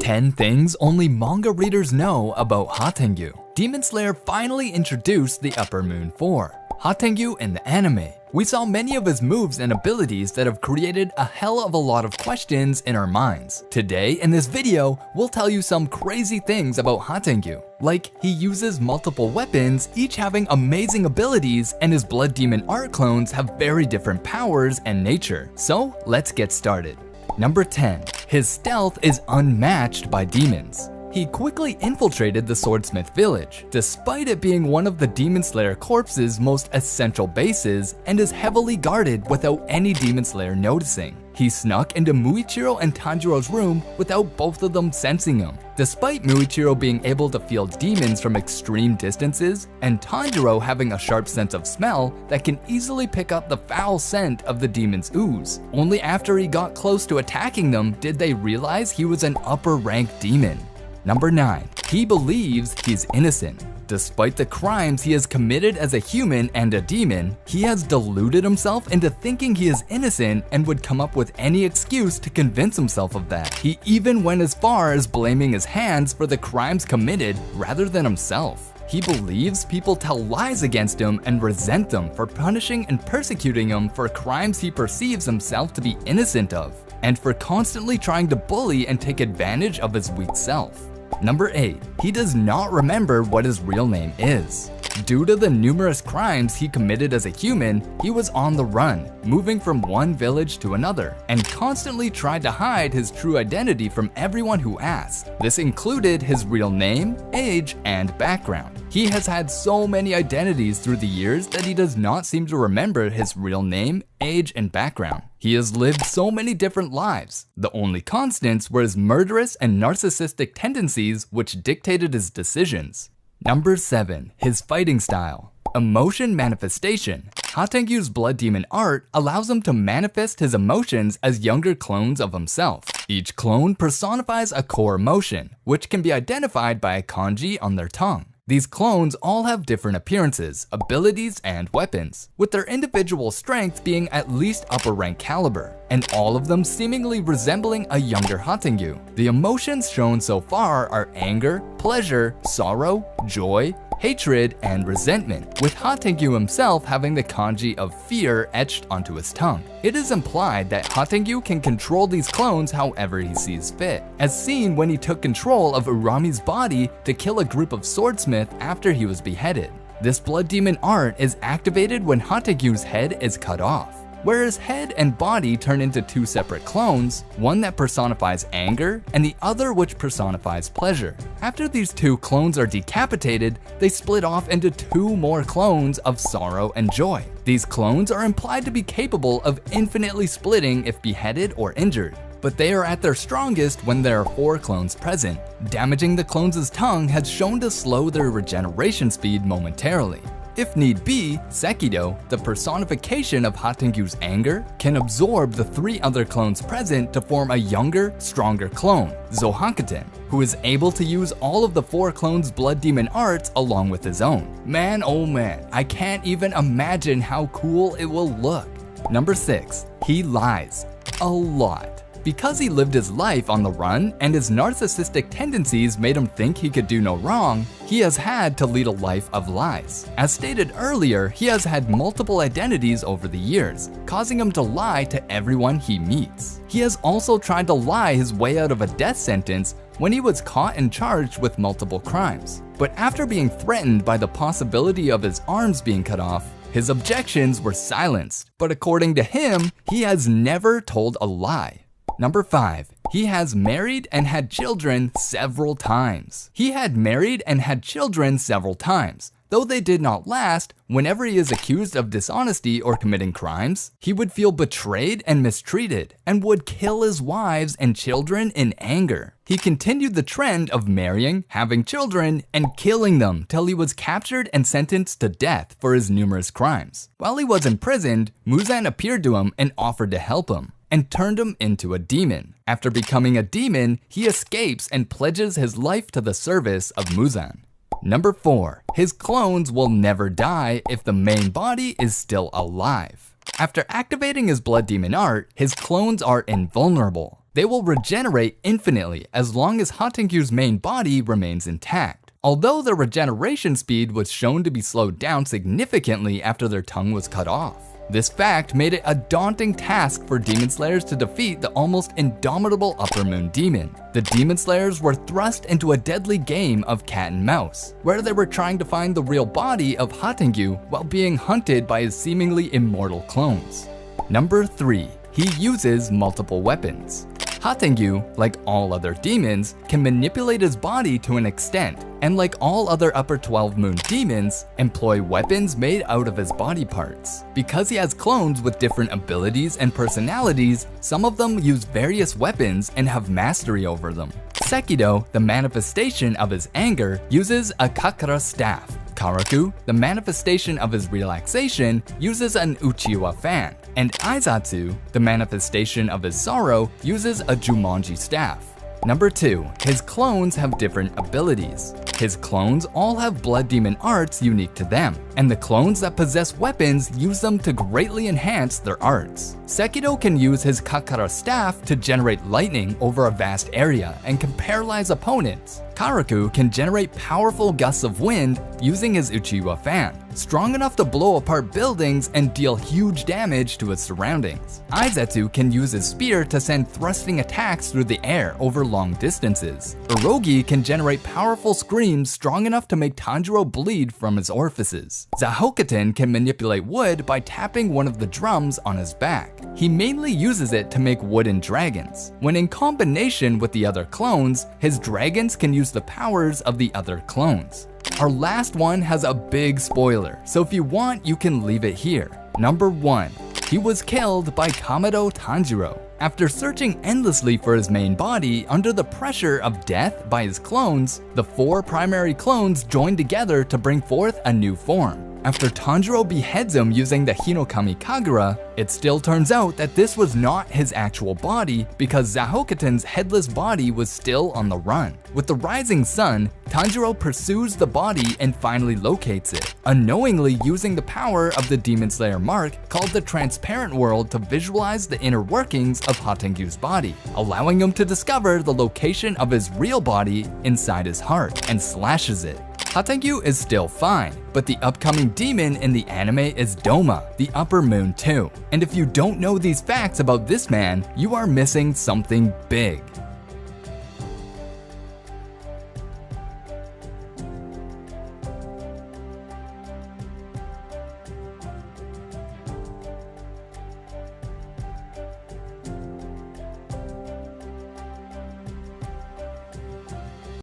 10 things only manga readers know about Hantengu. Demon Slayer finally introduced the Upper Moon 4. Hantengu in the anime. We saw many of his moves and abilities that have created a hell of a lot of questions in our minds. Today in this video, we'll tell you some crazy things about Hantengu. Like, he uses multiple weapons, each having amazing abilities, and his Blood Demon art clones have very different powers and nature. So let's get started. Number 10. His stealth is unmatched by demons. He quickly infiltrated the Swordsmith village, despite it being one of the Demon Slayer Corpse's most essential bases, and is heavily guarded without any Demon Slayer noticing. He snuck into Muichiro and Tanjiro's room without both of them sensing him, despite Muichiro being able to feel demons from extreme distances, and Tanjiro having a sharp sense of smell that can easily pick up the foul scent of the demon's ooze. Only after he got close to attacking them did they realize he was an upper-ranked demon. Number 9. He believes he's innocent. Despite the crimes he has committed as a human and a demon, he has deluded himself into thinking he is innocent and would come up with any excuse to convince himself of that. He even went as far as blaming his hands for the crimes committed rather than himself. He believes people tell lies against him and resent them for punishing and persecuting him for crimes he perceives himself to be innocent of, and for constantly trying to bully and take advantage of his weak self. Number 8. He does not remember what his real name is. Due to the numerous crimes he committed as a human, he was on the run, moving from one village to another, and constantly tried to hide his true identity from everyone who asked. This included his real name, age, and background. He has had so many identities through the years that he does not seem to remember his real name, age, and background. He has lived so many different lives. The only constants were his murderous and narcissistic tendencies, which dictated his decisions. Number 7. His fighting style. Emotion manifestation. Hantengu's Blood Demon art allows him to manifest his emotions as younger clones of himself. Each clone personifies a core emotion, which can be identified by a kanji on their tongue. These clones all have different appearances, abilities, and weapons, with their individual strength being at least upper rank caliber, and all of them seemingly resembling a younger Hantengu. The emotions shown so far are anger, pleasure, sorrow, joy, hatred, and resentment, with Hantengu himself having the kanji of fear etched onto his tongue. It is implied that Hantengu can control these clones however he sees fit, as seen when he took control of Urami's body to kill a group of swordsmiths after he was beheaded. This Blood Demon art is activated when Hantengu's head is cut off, where his head and body turn into two separate clones, one that personifies anger and the other which personifies pleasure. After these two clones are decapitated, they split off into two more clones of sorrow and joy. These clones are implied to be capable of infinitely splitting if beheaded or injured, but they are at their strongest when there are 4 clones present. Damaging the clones' tongue has shown to slow their regeneration speed momentarily. If need be, Sekido, the personification of Hantengu's anger, can absorb the 3 other clones present to form a younger, stronger clone, Zohanketen, who is able to use all of the 4 clones' Blood Demon arts along with his own. Man, oh man, I can't even imagine how cool it will look. Number 6. He lies. A lot. Because he lived his life on the run and his narcissistic tendencies made him think he could do no wrong, he has had to lead a life of lies. As stated earlier, he has had multiple identities over the years, causing him to lie to everyone he meets. He has also tried to lie his way out of a death sentence when he was caught and charged with multiple crimes. But after being threatened by the possibility of his arms being cut off, his objections were silenced. But according to him, he has never told a lie. Number 5. He has married and had children several times. He had married and had children several times. Though they did not last, whenever he is accused of dishonesty or committing crimes, he would feel betrayed and mistreated, and would kill his wives and children in anger. He continued the trend of marrying, having children, and killing them till he was captured and sentenced to death for his numerous crimes. While he was imprisoned, Muzan appeared to him and offered to help him, and turned him into a demon. After becoming a demon, he escapes and pledges his life to the service of Muzan. Number 4. His clones will never die if the main body is still alive. After activating his Blood Demon art, his clones are invulnerable. They will regenerate infinitely as long as Hantengu's main body remains intact. Although their regeneration speed was shown to be slowed down significantly after their tongue was cut off. This fact made it a daunting task for Demon Slayers to defeat the almost indomitable Upper Moon Demon. The Demon Slayers were thrust into a deadly game of cat and mouse, where they were trying to find the real body of Hantengu while being hunted by his seemingly immortal clones. Number 3. He uses multiple weapons. Hantengu, like all other demons, can manipulate his body to an extent, and like all other Upper 12 Moon demons, employ weapons made out of his body parts. Because he has clones with different abilities and personalities, some of them use various weapons and have mastery over them. Sekido, the manifestation of his anger, uses a Kakara staff. Karaku, the manifestation of his relaxation, uses an Uchiwa fan, and Aizatsu, the manifestation of his sorrow, uses a Jumonji staff. Number 2. His clones have different abilities. His clones all have blood demon arts unique to them, and the clones that possess weapons use them to greatly enhance their arts. Sekido can use his Kakara staff to generate lightning over a vast area and can paralyze opponents. Karaku can generate powerful gusts of wind using his Uchiwa fan, strong enough to blow apart buildings and deal huge damage to its surroundings. Aizetsu can use his spear to send thrusting attacks through the air over long distances. Urogi can generate powerful screams strong enough to make Tanjiro bleed from his orifices. Zahokaten can manipulate wood by tapping one of the drums on his back. He mainly uses it to make wooden dragons. When in combination with the other clones, his dragons can use the powers of the other clones. Our last one has a big spoiler, so if you want, you can leave it here. Number 1. He was killed by Kamado Tanjiro. After searching endlessly for his main body under the pressure of death by his clones, the 4 primary clones joined together to bring forth a new form. After Tanjiro beheads him using the Hinokami Kagura, it still turns out that this was not his actual body because Zahokaten's headless body was still on the run. With the rising sun, Tanjiro pursues the body and finally locates it, unknowingly using the power of the Demon Slayer mark called the Transparent World to visualize the inner workings of Hantengu's body, allowing him to discover the location of his real body inside his heart, and slashes it. Hantengu is still fine, but the upcoming demon in the anime is Doma, the Upper Moon 2. And if you don't know these facts about this man, you are missing something big.